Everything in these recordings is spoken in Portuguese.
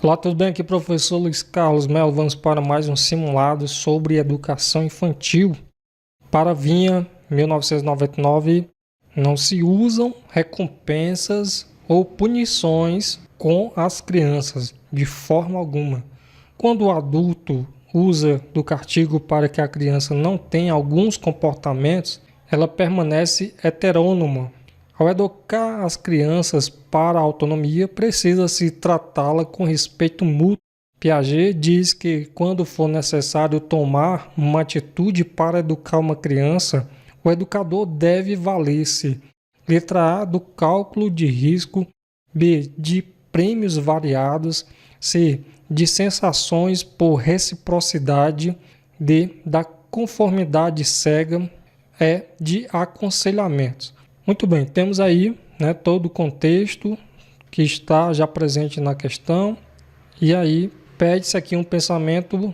Olá, tudo bem? Aqui professor Luiz Carlos Melo. Vamos para mais um simulado sobre educação infantil. Para Vinha, 1999, não se usam recompensas ou punições com as crianças, de forma alguma. Quando o adulto usa do castigo para que a criança não tenha alguns comportamentos, ela permanece heterônoma. Ao educar as crianças para a autonomia, precisa-se tratá-la com respeito mútuo. Piaget diz que, quando for necessário tomar uma atitude para educar uma criança, o educador deve valer-se: letra A, do cálculo de risco, B, de prêmios variados, C, de sensações por reciprocidade, D, da conformidade cega, E, de aconselhamentos. Muito bem, temos aí, todo o contexto que está já presente na questão, e aí pede-se aqui um pensamento,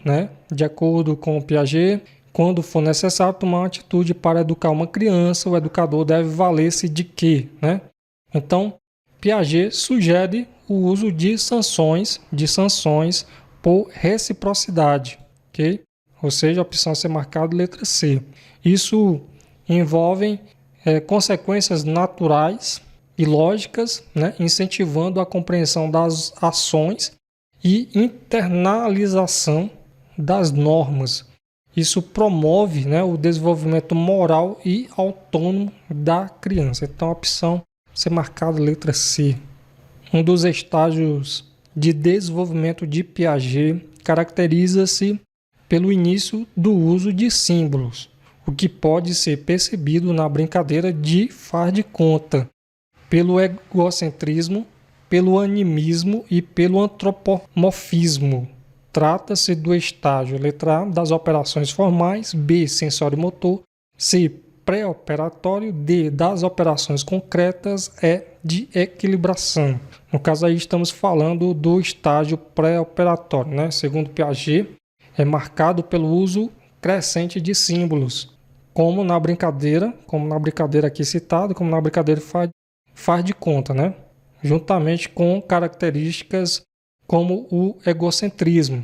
de acordo com o Piaget. Quando for necessário tomar uma atitude para educar uma criança, o educador deve valer-se de quê? Então, Piaget sugere o uso de sanções por reciprocidade, ok? Ou seja, a opção a ser marcada, letra C. Isso envolve consequências naturais e lógicas, incentivando a compreensão das ações e internalização das normas. Isso promove, o desenvolvimento moral e autônomo da criança. Então, a opção a ser marcada, letra C. Um dos estágios de desenvolvimento de Piaget caracteriza-se pelo início do uso de símbolos, o que pode ser percebido na brincadeira de faz de conta, pelo egocentrismo, pelo animismo e pelo antropomorfismo. Trata-se do estágio, letra A, das operações formais, B, sensório-motor, C, pré-operatório, D, das operações concretas, E, de equilibração. No caso aí estamos falando do estágio pré-operatório, Segundo Piaget, é marcado pelo uso crescente de símbolos, como na brincadeira aqui citada, como na brincadeira faz de conta, juntamente com características como o egocentrismo,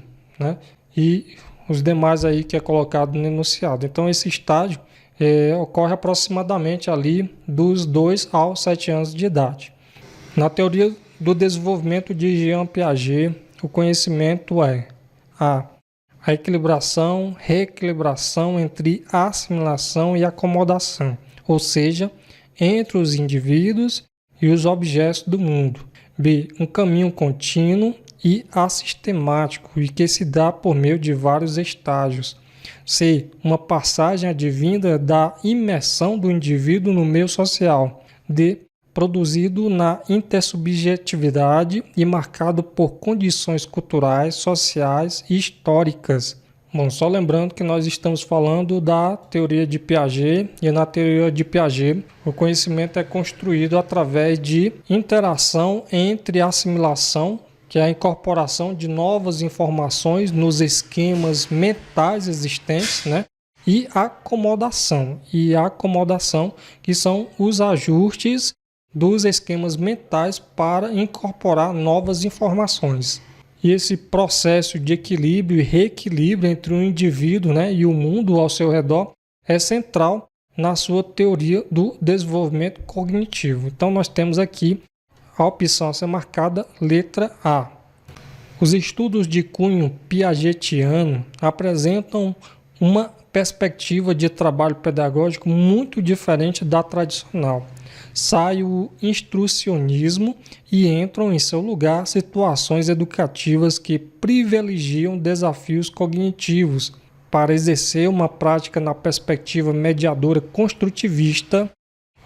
e os demais aí que é colocado no enunciado. Então esse estágio ocorre aproximadamente ali dos 2 aos 7 anos de idade. Na teoria do desenvolvimento de Jean Piaget, o conhecimento é a equilibração, reequilibração entre assimilação e acomodação, ou seja, entre os indivíduos e os objetos do mundo. B, um caminho contínuo e assistemático e que se dá por meio de vários estágios. C, uma passagem advinda da imersão do indivíduo no meio social. D, produzido na intersubjetividade e marcado por condições culturais, sociais e históricas. Bom, só lembrando que nós estamos falando da teoria de Piaget, e na teoria de Piaget o conhecimento é construído através de interação entre assimilação, que é a incorporação de novas informações nos esquemas mentais existentes, e acomodação. E a acomodação, que são os ajustes dos esquemas mentais para incorporar novas informações. E esse processo de equilíbrio e reequilíbrio entre o indivíduo, e o mundo ao seu redor é central na sua teoria do desenvolvimento cognitivo. Então nós temos aqui a opção a ser marcada, letra A. Os estudos de cunho piagetiano apresentam uma perspectiva de trabalho pedagógico muito diferente da tradicional. Sai o instrucionismo e entram em seu lugar situações educativas que privilegiam desafios cognitivos para exercer uma prática na perspectiva mediadora construtivista.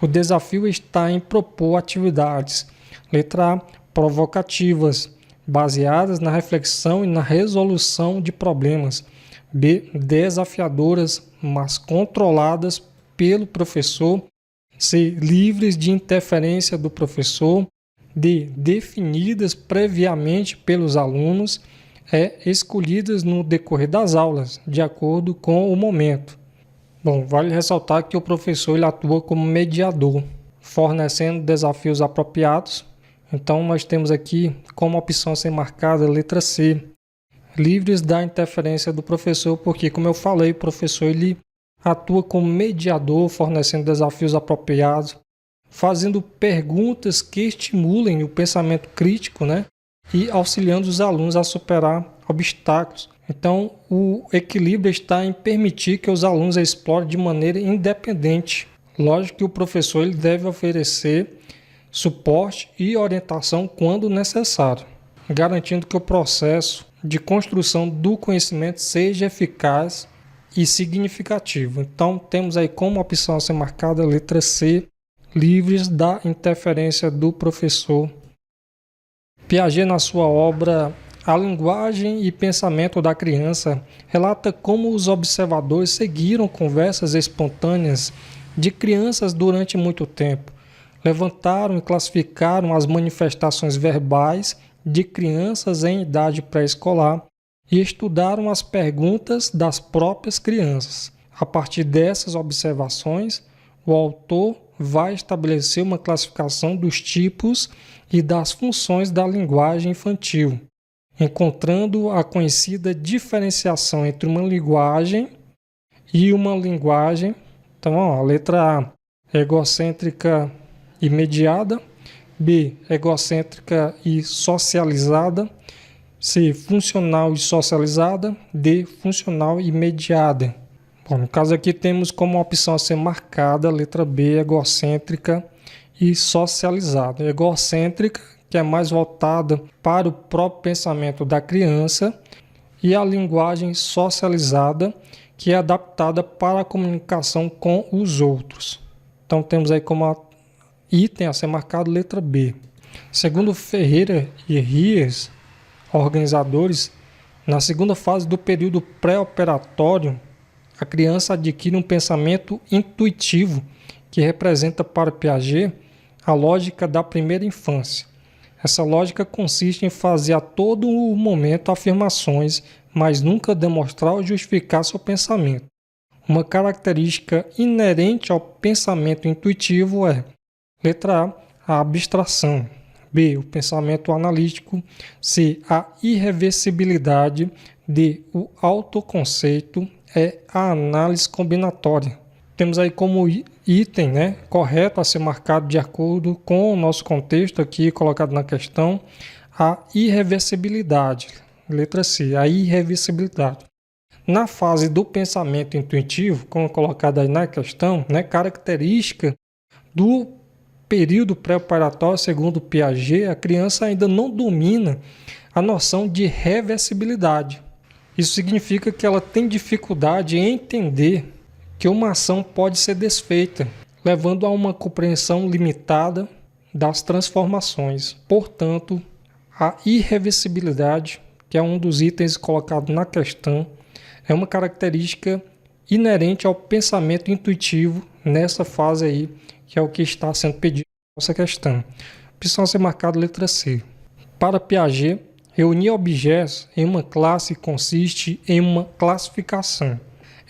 O desafio está em propor atividades, letra A, provocativas, baseadas na reflexão e na resolução de problemas. B, desafiadoras, mas controladas pelo professor. C, livres de interferência do professor. D, definidas previamente pelos alunos. E, escolhidas no decorrer das aulas, de acordo com o momento. Bom, vale ressaltar que o professor ele atua como mediador, fornecendo desafios apropriados Então nós temos aqui como opção a ser marcada a letra C, livres da interferência do professor, porque, como eu falei, o professor ele atua como mediador, fornecendo desafios apropriados, fazendo perguntas que estimulem o pensamento crítico, né? E auxiliando os alunos a superar obstáculos. Então, o equilíbrio está em permitir que os alunos explorem de maneira independente. Lógico que o professor ele deve oferecer suporte e orientação quando necessário, garantindo que o processo de construção do conhecimento seja eficaz e significativo. Então, temos aí como opção a ser marcada a letra C, livres da interferência do professor. Piaget, na sua obra A Linguagem e Pensamento da Criança, relata como os observadores seguiram conversas espontâneas de crianças durante muito tempo. Levantaram e classificaram as manifestações verbais de crianças em idade pré-escolar e estudaram as perguntas das próprias crianças. A partir dessas observações, o autor vai estabelecer uma classificação dos tipos e das funções da linguagem infantil, encontrando a conhecida diferenciação entre uma linguagem e uma linguagem. Então, a letra A, egocêntrica e mediada, B, egocêntrica e socializada, C, funcional e socializada, D, funcional e mediada. Bom, no caso aqui temos como opção a ser marcada a letra B, egocêntrica e socializada. Egocêntrica, que é mais voltada para o próprio pensamento da criança, e a linguagem socializada, que é adaptada para a comunicação com os outros. Então temos aí como item a ser marcado letra B. Segundo Ferreira e Ries, organizadores, na segunda fase do período pré-operatório, a criança adquire um pensamento intuitivo que representa para Piaget a lógica da primeira infância. Essa lógica consiste em fazer a todo momento afirmações, mas nunca demonstrar ou justificar seu pensamento. Uma característica inerente ao pensamento intuitivo é: letra A, a abstração. B, o pensamento analítico. C, a irreversibilidade. D, o autoconceito. E, a análise combinatória. Temos aí como item, né, correto a ser marcado de acordo com o nosso contexto aqui colocado na questão, a irreversibilidade. Letra C, a irreversibilidade. Na fase do pensamento intuitivo, como colocado aí na questão, né, característica do período pré-operatório, segundo Piaget, a criança ainda não domina a noção de reversibilidade. Isso significa que ela tem dificuldade em entender que uma ação pode ser desfeita, levando a uma compreensão limitada das transformações. Portanto, a irreversibilidade, que é um dos itens colocados na questão, é uma característica inerente ao pensamento intuitivo nessa fase aí, que é o que está sendo pedido nessa questão. Opção a ser marcada letra C. Para Piaget, reunir objetos em uma classe consiste em uma classificação.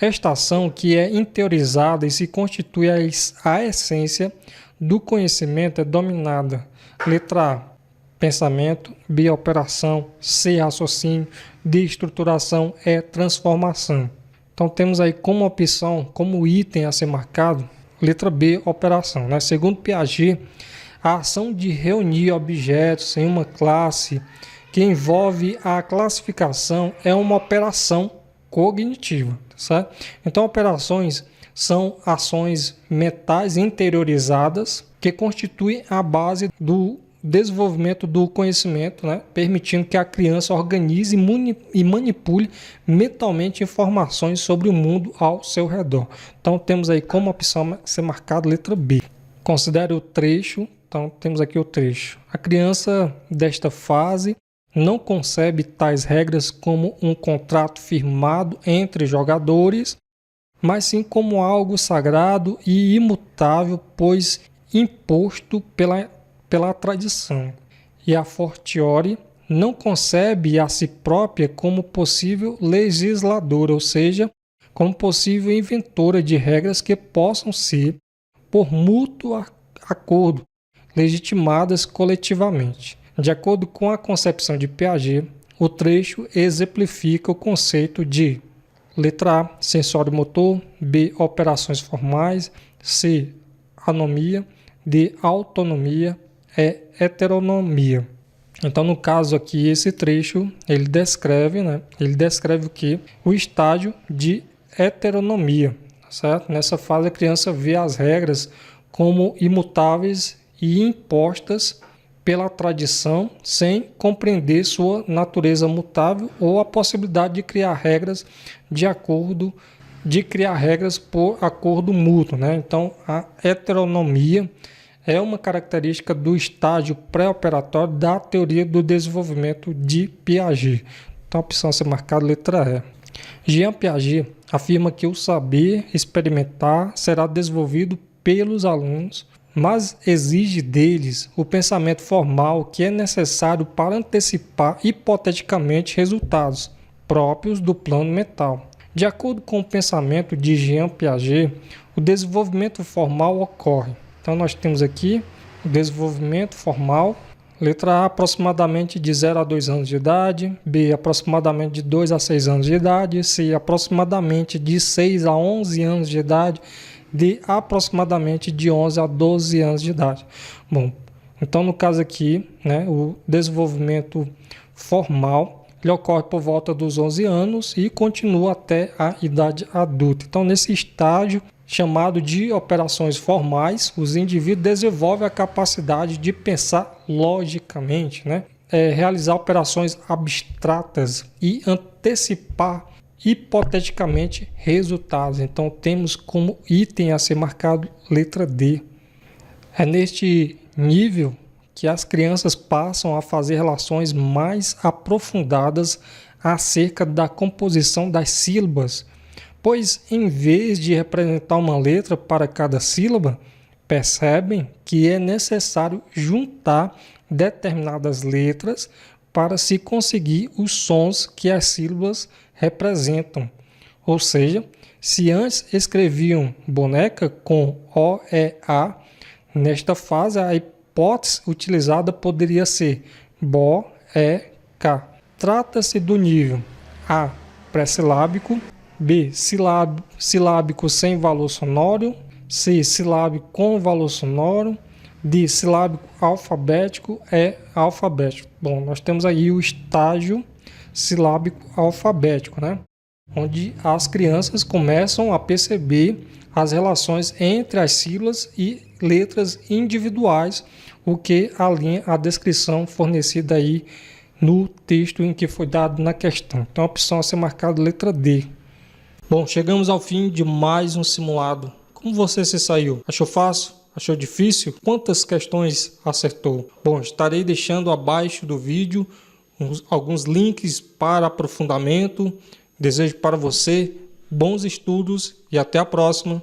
Esta ação, que é interiorizada e se constitui a essência do conhecimento, é dominada. Letra A, pensamento. B, operação. C, raciocínio. D, estruturação. E, transformação. Então temos aí como opção, como item a ser marcado, letra B, operação. Né? Segundo Piaget, a ação de reunir objetos em uma classe que envolve a classificação é uma operação cognitiva. Certo? Então, operações são ações mentais interiorizadas que constituem a base do desenvolvimento do conhecimento, né? Permitindo que a criança organize e manipule mentalmente informações sobre o mundo ao seu redor. Então, temos aí como opção ser marcada letra B. Considere o trecho. Então, temos aqui o trecho. A criança desta fase não concebe tais regras como um contrato firmado entre jogadores, mas sim como algo sagrado e imutável, pois imposto pela tradição. E a fortiori não concebe a si própria como possível legisladora, ou seja, como possível inventora de regras que possam ser, por mútuo acordo, legitimadas coletivamente. De acordo com a concepção de Piaget, o trecho exemplifica o conceito de letra A, sensório motor, B, operações formais, C, anomia, D, autonomia, E, heteronomia. Então, no caso aqui, esse trecho, ele descreve o quê? O estágio de heteronomia, certo? Nessa fase, a criança vê as regras como imutáveis e impostas pela tradição, sem compreender sua natureza mutável ou a possibilidade de criar regras por acordo mútuo, né? Então, a heteronomia é uma característica do estágio pré-operatório da teoria do desenvolvimento de Piaget. Então, a opção a ser marcada, letra E. Jean Piaget afirma que o saber experimentar será desenvolvido pelos alunos, mas exige deles o pensamento formal que é necessário para antecipar hipoteticamente resultados próprios do plano mental. De acordo com o pensamento de Jean Piaget, o desenvolvimento formal ocorre. Então, nós temos aqui o desenvolvimento formal. Letra A, aproximadamente de 0 a 2 anos de idade. B, aproximadamente de 2 a 6 anos de idade. C, aproximadamente de 6 a 11 anos de idade. D, aproximadamente de 11 a 12 anos de idade. Bom, então, no caso aqui, né, o desenvolvimento formal ele ocorre por volta dos 11 anos e continua até a idade adulta. Então, nesse estágio chamado de operações formais, os indivíduos desenvolvem a capacidade de pensar logicamente, né? Realizar operações abstratas e antecipar hipoteticamente resultados. Então, temos como item a ser marcado letra D. É neste nível que as crianças passam a fazer relações mais aprofundadas acerca da composição das sílabas, pois em vez de representar uma letra para cada sílaba, percebem que é necessário juntar determinadas letras para se conseguir os sons que as sílabas representam. Ou seja, se antes escreviam boneca com O, E, A, nesta fase a hipótese utilizada poderia ser Bo, E, K. Trata-se do nível A, pré-silábico, B, silábico sem valor sonoro, C, silábico com valor sonoro, D, silábico alfabético, E, alfabético. Bom, nós temos aí o estágio silábico alfabético, né? Onde as crianças começam a perceber as relações entre as sílabas e letras individuais, o que alinha a descrição fornecida aí no texto em que foi dado na questão. Então, a opção a ser marcada letra D. Bom, chegamos ao fim de mais um simulado. Como você se saiu? Achou fácil? Achou difícil? Quantas questões acertou? Bom, estarei deixando abaixo do vídeo alguns links para aprofundamento. Desejo para você bons estudos e até a próxima.